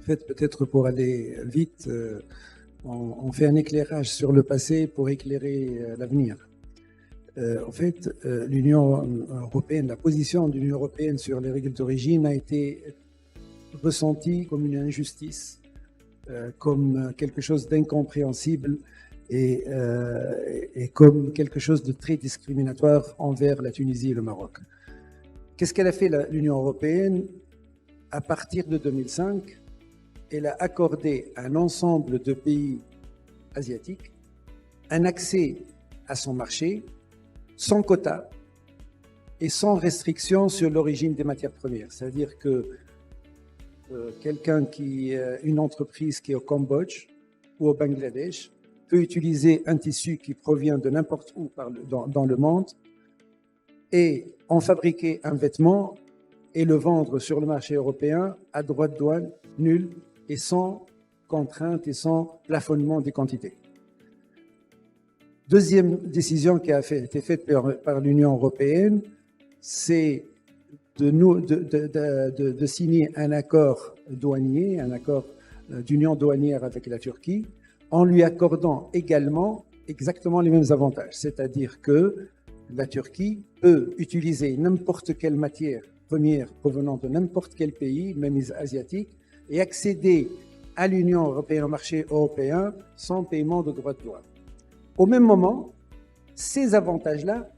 En fait, peut-être pour aller vite, on fait un éclairage sur le passé pour éclairer l'avenir. L'Union européenne, la position de l'Union européenne sur les règles d'origine a été ressentie comme une injustice, comme quelque chose d'incompréhensible et comme quelque chose de très discriminatoire envers la Tunisie et le Maroc. Qu'est-ce qu'elle a fait l'Union européenne? À partir de 2005, elle a accordé à un ensemble de pays asiatiques un accès à son marché sans quota et sans restriction sur l'origine des matières premières. C'est-à-dire que une entreprise qui est au Cambodge ou au Bangladesh peut utiliser un tissu qui provient de n'importe où dans le monde et en fabriquer un vêtement et le vendre sur le marché européen à droit de douane nul et sans contrainte et sans plafonnement des quantités. Deuxième décision qui a été faite par l'Union européenne, c'est de signer un accord douanier, un accord d'union douanière avec la Turquie, en lui accordant également exactement les mêmes avantages. C'est-à-dire que la Turquie peut utiliser n'importe quelle matière première provenant de n'importe quel pays, même asiatique, et accéder à l'Union européenne, au marché européen, sans paiement de droits de douane. Au même moment, ces avantages-là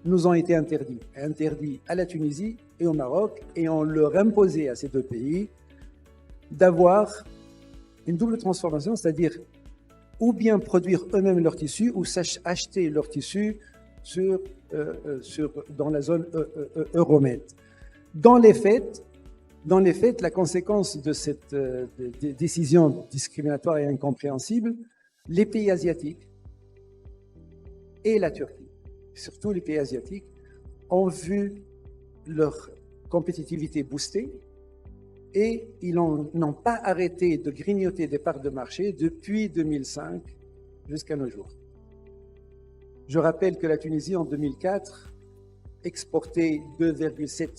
nous ont été interdits à la Tunisie et au Maroc, et on leur imposait à ces deux pays d'avoir une double transformation, c'est-à-dire ou bien produire eux-mêmes leurs tissus ou acheter leurs tissus dans la zone Euromed. Dans les faits, la conséquence de cette décision discriminatoire et incompréhensible, les pays asiatiques et la Turquie, surtout les pays asiatiques, ont vu leur compétitivité boostée et ils n'ont pas arrêté de grignoter des parts de marché depuis 2005 jusqu'à nos jours. Je rappelle que la Tunisie, en 2004, exportait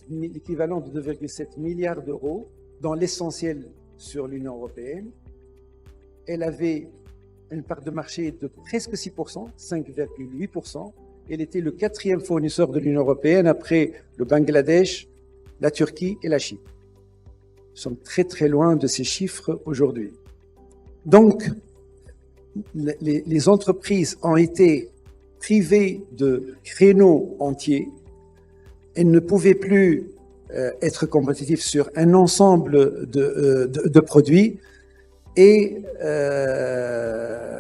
l'équivalent de 2,7 milliards d'euros, dans l'essentiel sur l'Union européenne. Elle avait une part de marché de presque 6%, 5,8%. Elle était le quatrième fournisseur de l'Union européenne après le Bangladesh, la Turquie et la Chine. Nous sommes très très loin de ces chiffres aujourd'hui. Donc, les entreprises ont été privées de créneaux entiers. Elles ne pouvaient plus être compétitives sur un ensemble de produits et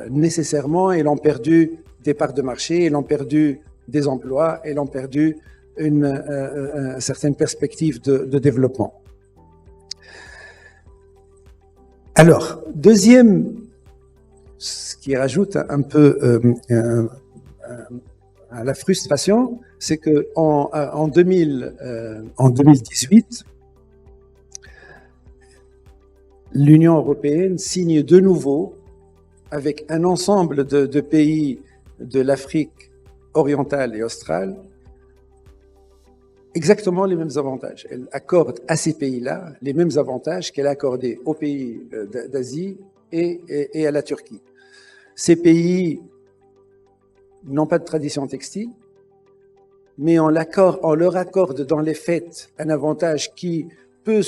nécessairement, elles ont perdu des parts de marché, elles ont perdu des emplois, elles ont perdu une certaine perspective de développement. Alors, deuxième, ce qui rajoute un peu à la frustration, c'est qu'en 2018, l'Union européenne signe de nouveau avec un ensemble de pays de l'Afrique orientale et australe exactement les mêmes avantages. Elle accorde à ces pays-là les mêmes avantages qu'elle a accordés aux pays d'Asie et à la Turquie. Ces pays n'ont pas de tradition textile, mais on leur accorde dans les faits un avantage qui peut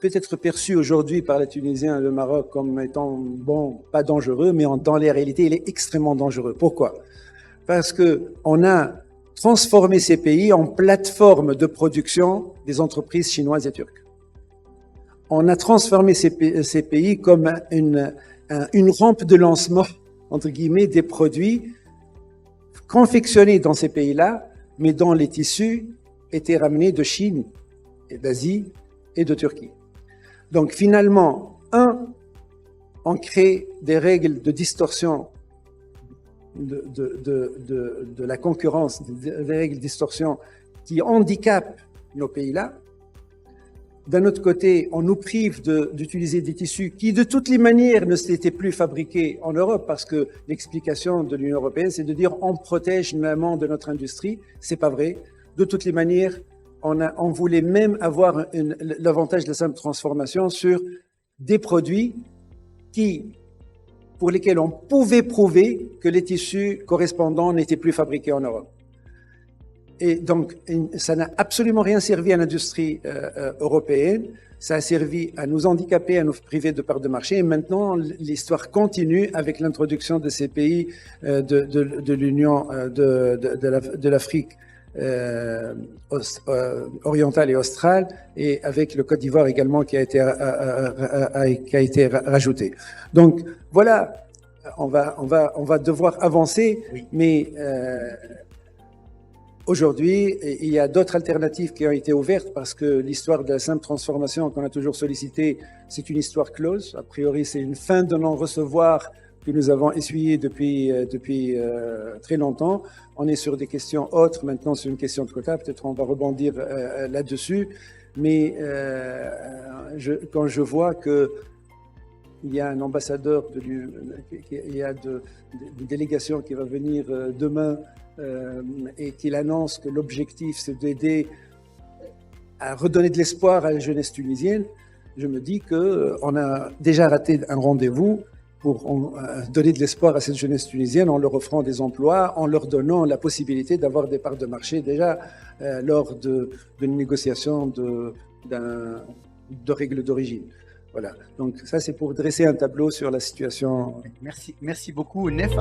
être perçu aujourd'hui par les Tunisiens et le Maroc comme étant, bon, pas dangereux, mais dans les réalités, il est extrêmement dangereux. Pourquoi? Parce qu'on a transformé ces pays en plateforme de production des entreprises chinoises et turques. On a transformé ces pays comme une rampe de lancement, entre guillemets, des produits confectionnés dans ces pays-là, mais dont les tissus étaient ramenés de Chine et d'Asie et de Turquie. Donc finalement, on crée des règles de distorsion de la concurrence, des règles de distorsion qui handicapent nos pays-là. D'un autre côté, on nous prive d'utiliser des tissus qui, de toutes les manières, ne s'étaient plus fabriqués en Europe, parce que l'explication de l'Union européenne, c'est de dire on protège vraiment de notre industrie. C'est pas vrai. De toutes les manières, on voulait même avoir l'avantage de la simple transformation sur des produits pour lesquels on pouvait prouver que les tissus correspondants n'étaient plus fabriqués en Europe. Et donc, ça n'a absolument rien servi à l'industrie européenne, ça a servi à nous handicaper, à nous priver de parts de marché. Et maintenant, l'histoire continue avec l'introduction de ces pays de l'Union de l'Afrique orientale et australe, et avec le Côte d'Ivoire également qui a été rajouté. Donc voilà, on va devoir avancer, oui. Mais aujourd'hui, il y a d'autres alternatives qui ont été ouvertes parce que l'histoire de la simple transformation qu'on a toujours sollicitée, c'est une histoire close. A priori, c'est une fin de non-recevoir que nous avons essuyée depuis très longtemps. On est sur des questions autres, maintenant c'est une question de quota, peut-être on va rebondir là-dessus. Mais quand je vois que il y a un ambassadeur, il y a une délégation qui va venir demain et qu'il annonce que l'objectif c'est d'aider à redonner de l'espoir à la jeunesse tunisienne, je me dis qu'on a déjà raté un rendez-vous pour donner de l'espoir à cette jeunesse tunisienne en leur offrant des emplois, en leur donnant la possibilité d'avoir des parts de marché déjà lors d'une négociation de règles d'origine. Voilà, donc ça c'est pour dresser un tableau sur la situation. Merci beaucoup, Nef.